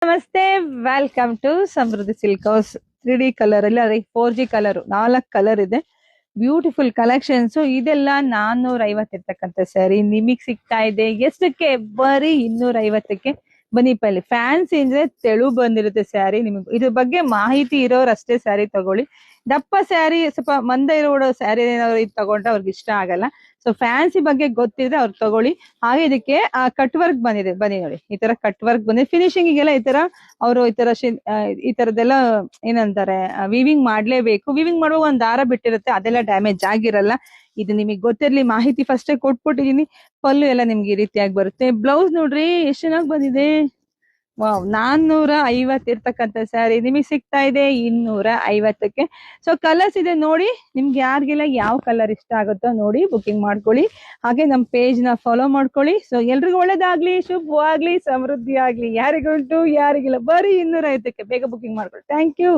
ನಮಸ್ತೆ, welcome to Samruddhi silk house. 3D colour ಅಲ್ಲಿ, ಅದೇ 4G ಕಲರ್, 4 ಕಲರ್ ಇದೆ. Beautiful collections. ಇದೆಲ್ಲ 450 ಇರ್ತಕ್ಕಂಥ ಸ್ಯಾರಿ ನಿಮಗ್ ಸಿಗ್ತಾ ಇದೆ. ಎಷ್ಟಕ್ಕೆ? ಬರೀ 250ಕ್ಕೆ. ಬನ್ನಿ ಪಲ್ಲಿ ಫ್ಯಾನ್ಸಿ ಅಂದ್ರೆ ತೆಳು ಬಂದಿರುತ್ತೆ ಸ್ಯಾರಿ. ನಿಮಗೆ ಇದ್ರ ಬಗ್ಗೆ ಮಾಹಿತಿ ಇರೋರು ಅಷ್ಟೇ ಸ್ಯಾರಿ ತಗೊಳ್ಳಿ. ದಪ್ಪ ಸ್ಯಾರಿ, ಸ್ವಲ್ಪ ಮಂದ ಇರೋ ಸ್ಯಾರಿ ಏನಾದ್ರು ಇದು ತಗೊಂಡ್ರೆ ಅವ್ರಿಗೆ ಇಷ್ಟ ಆಗಲ್ಲ. ಸೊ ಫ್ಯಾನ್ಸಿ ಬಗ್ಗೆ ಗೊತ್ತಿದ್ರೆ ಅವ್ರು ತಗೊಳ್ಳಿ. ಹಾಗೆ ಇದಕ್ಕೆ ಕಟ್ ವರ್ಕ್ ಬಂದಿದೆ. ಬನ್ನಿ ನೋಡಿ, ಈ ತರ ಕಟ್ ವರ್ಕ್ ಬಂದಿದೆ. ಫಿನಿಶಿಂಗ್ ಗೆಲ್ಲ ಈ ತರ ಅವರು ಈ ತರದೆಲ್ಲ ಏನಂತಾರೆ, ವಿವಿಂಗ್ ಮಾಡ್ಲೇಬೇಕು. ವಿವಿಂಗ್ ಮಾಡುವಾಗ ಒಂದ್ ದಾರ ಬಿಟ್ಟಿರುತ್ತೆ, ಅದೆಲ್ಲ ಡ್ಯಾಮೇಜ್ ಆಗಿರಲ್ಲ. ಇದು ನಿಮಗೆ ಗೊತ್ತಿರ್ಲಿ, ಮಾಹಿತಿ ಫಸ್ಟೇ ಕೊಟ್ಬಿಟ್ಟಿದೀನಿ. ಪಲ್ಲು ಎಲ್ಲ ನಿಮ್ಗೆ ಈ ರೀತಿಯಾಗಿ ಬರುತ್ತೆ. ಬ್ಲೌಸ್ ನೋಡ್ರಿ ಎಷ್ಟು ಚೆನ್ನಾಗಿ ಬಂದಿದೆ. ವಾವ್, 450 ಇರ್ತಕ್ಕಂಥ ಸ್ಯಾರಿ ನಿಮಗೆ ಸಿಗ್ತಾ ಇದೆ 250ಕ್ಕೆ. ಸೊ ಕಲರ್ಸ್ ಇದೆ ನೋಡಿ, ನಿಮ್ಗೆ ಯಾರಿಗೆಲ್ಲ ಯಾವ ಕಲರ್ ಇಷ್ಟ ಆಗುತ್ತೋ ನೋಡಿ ಬುಕಿಂಗ್ ಮಾಡ್ಕೊಳ್ಳಿ. ಹಾಗೆ ನಮ್ಮ ಪೇಜ್ ನ ಫಾಲೋ ಮಾಡ್ಕೊಳ್ಳಿ. ಸೊ ಎಲ್ರಿಗೂ ಒಳ್ಳೇದಾಗ್ಲಿ, ಶುಭವಾಗ್ಲಿ, ಸಮೃದ್ಧಿ ಆಗ್ಲಿ. ಯಾರಿಗುಂಟು ಯಾರಿಗಿಲ್ಲ, ಬರೀ 250ಕ್ಕೆ. ಬೇಗ ಬುಕಿಂಗ್ ಮಾಡ್ಕೊಳ್ಳಿ. Thank you.